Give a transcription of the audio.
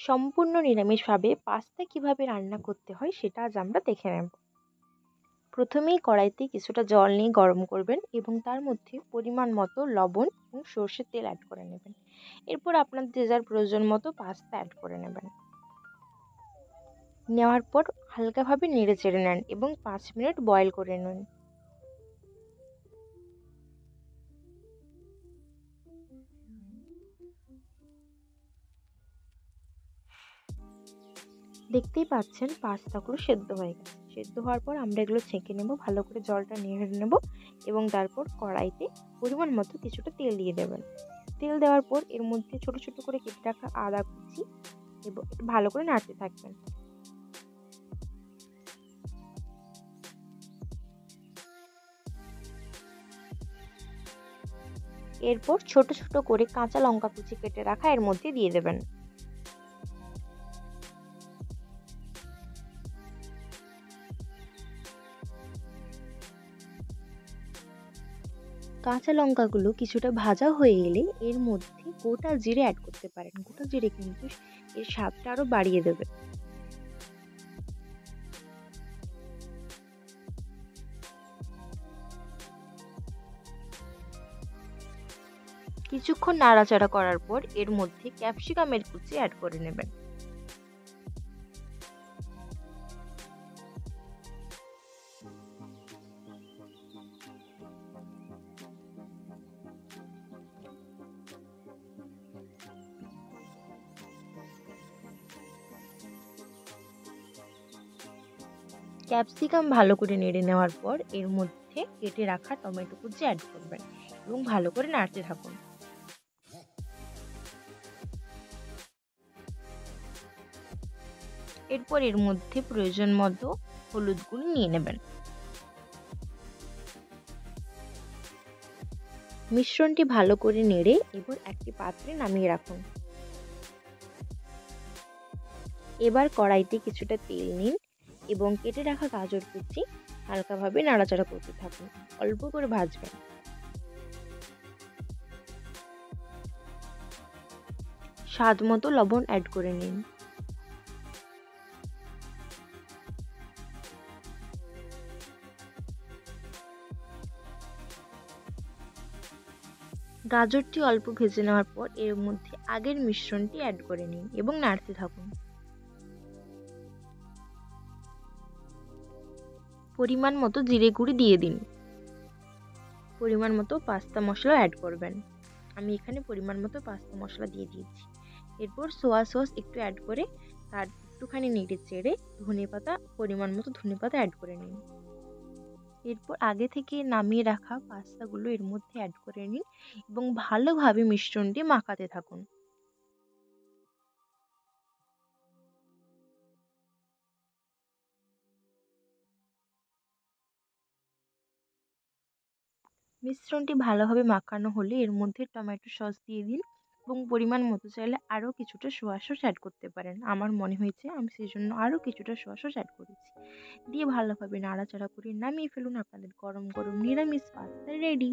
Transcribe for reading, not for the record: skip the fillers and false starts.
সম্পূর্ণ নিরামিষভাবে পাস্তা কিভাবে রান্না করতে হয় সেটা আজ আমরা দেখে নেব। প্রথমেই কড়াইতে কিছুটা জল নিয়ে গরম করবেন এবং তার মধ্যে পরিমাণ মতো লবণ এবং সর্ষের তেল অ্যাড করে নেবেন। এরপর আপনার যে যার প্রয়োজন মতো পাস্তা অ্যাড করে নেবেন। নেওয়ার পর হালকাভাবে নেড়ে চেড়ে নেন এবং 5 মিনিট বয়েল করে নিন। দেখতেই পাচ্ছেন পাস্তাগুলো সেদ্ধ হয়ে গেছে। সেদ্ধ হওয়ার পর আমরা এগুলো ছেঁকে নেব, ভালো করে জলটা নেড়ে নেব এবং তারপর কড়াইতে পরিমাণ মতো কিছুটা তেল দিয়ে দেবেন। তেল দেওয়ার পর এর মধ্যে ছোট ছোট করে কেটে রাখা আদা কুচি এবং ভালো করে নাড়তে থাকবেন। এরপর ছোট ছোট করে কাঁচা লঙ্কা কুচি কেটে রাখা এর মধ্যে দিয়ে দেবেন। কাঁচা লঙ্কাগুলো কিছুটা ভাজা হয়ে এলে এর মধ্যে গোটা জিরে অ্যাড করতে পারেন। গোটা জিরে কিন্তু এর স্বাদটা আরো বাড়িয়ে দেবে। কিছুক্ষণ নাড়াচাড়া করার পর এর মধ্যে ক্যাপসিকামের কুচি অ্যাড করে নেবেন। ক্যাপসিকাম ভালো করে নেড়ে নেওয়ার পর এর মধ্যে কেটে রাখা টমেটো কুচি অ্যাড করবেন এবং ভালো করে নাড়তে থাকুন। এরপর এর মধ্যে প্রয়োজন মতো হলুদ গুঁড়ো নিয়ে নেবেন। মিশ্রণটি ভালো করে নেড়ে এবার একটি পাত্রে নামিয়ে রাখুন। এবার কড়াইতে কিছুটা তেল নিন এবং কেটে রাখা গাজর কুচি হালকাভাবে নাড়াচাড়া করতে থাকুন। অল্প করে ভাজবেন। স্বাদ মতো লবণ অ্যাড করে নিন। গাজরটি অল্প ভেজে নেওয়ার পর এর মধ্যে আগের মিশ্রণটি অ্যাড করে নিন এবং নাড়তে থাকুন। পরিমাণ মতো জিরে গুঁড়ি দিয়ে দিন। পরিমাণ মতো পাস্তা মশলা অ্যাড করবেন। আমি এখানে পরিমাণ মতো পাস্তা মশলা দিয়ে দিয়েছি। এরপর সোয়া সস একটু অ্যাড করে তার একটুখানি নেড়ে চেড়ে ধনেপাতা পরিমাণ মতো ধনেপাতা অ্যাড করে নিন। এরপর আগে থেকে নামিয়ে রাখা পাস্তাগুলো এর মধ্যে অ্যাড করে নিন এবং ভালোভাবে মিশ্রণটি মাখাতে থাকুন। মিশ্রণটি ভালোভাবে মাখানো হলে এর মধ্যে টমেটো সস দিয়ে দিন এবং পরিমাণ মতো চাইলে আরও কিছুটা সোয়া সস অ্যাড করতে পারেন। আমার মনে হয়েছে আমি সেই জন্য আরও কিছুটা সোয়া সস অ্যাড করেছি। দিয়ে ভালোভাবে নাড়াচাড়া করে নামিয়ে ফেলুন। আপনাদের গরম গরম নিরামিষ পাস্তা রেডি।